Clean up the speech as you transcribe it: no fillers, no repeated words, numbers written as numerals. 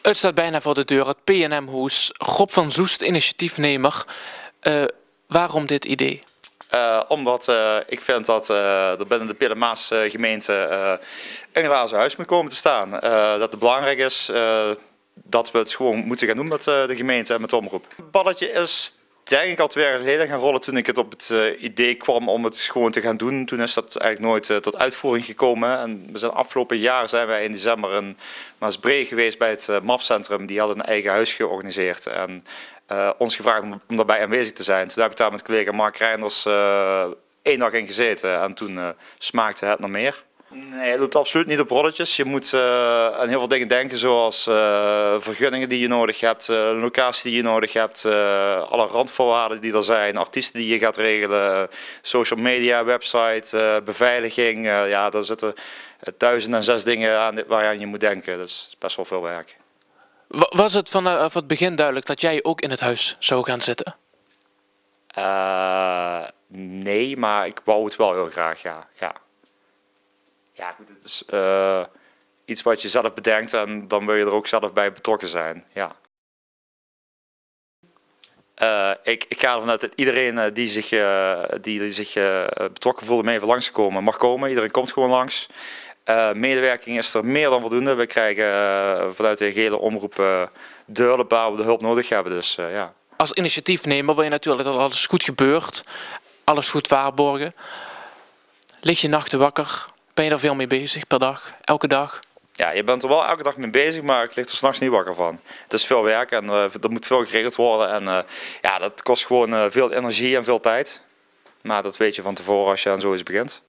Het staat bijna voor de deur, het P&M-hoes. Rob van Soest, initiatiefnemer. Waarom dit idee? Omdat ik vind dat er binnen de Pietermaas gemeente een glazen huis moet komen te staan. Dat het belangrijk is dat we het gewoon moeten gaan doen met de gemeente en met de omroep. Het balletje is denk ik al 2 jaar geleden gaan rollen toen ik het op het idee kwam om het gewoon te gaan doen. Toen is dat eigenlijk nooit tot uitvoering gekomen. En we zijn afgelopen jaar zijn wij in december in Maasbree geweest bij het MAF-centrum. Die hadden een eigen huis georganiseerd en ons gevraagd om daarbij aanwezig te zijn. Toen heb ik daar met collega Mark Reinders 1 dag in gezeten en toen smaakte het naar meer. Nee, het loopt absoluut niet op rolletjes. Je moet aan heel veel dingen denken, zoals vergunningen die je nodig hebt, locatie die je nodig hebt, alle randvoorwaarden die er zijn, artiesten die je gaat regelen, social media, website, beveiliging. Ja, daar zitten 1006 dingen aan waaraan je moet denken. Dat is best wel veel werk. Was het vanaf het begin duidelijk dat jij ook in het huis zou gaan zitten? Nee, maar ik wou het wel heel graag, ja. Ja, goed, het is iets wat je zelf bedenkt en dan wil je er ook zelf bij betrokken zijn. Ja. Ik ga ervan uit dat iedereen die zich betrokken voelt om even langs te komen, mag komen. Iedereen komt gewoon langs. Medewerking is er meer dan voldoende. We krijgen vanuit de gele omroep de hulp waar we de hulp nodig hebben. Dus, ja. Als initiatiefnemer wil je natuurlijk dat alles goed gebeurt, alles goed waarborgen. Lig je nachten wakker? Ben je er veel mee bezig per dag, elke dag? Ja, je bent er wel elke dag mee bezig, maar ik lig er 's nachts niet wakker van. Het is veel werk en er moet veel geregeld worden. En ja, dat kost gewoon veel energie en veel tijd. Maar dat weet je van tevoren als je aan zoiets begint.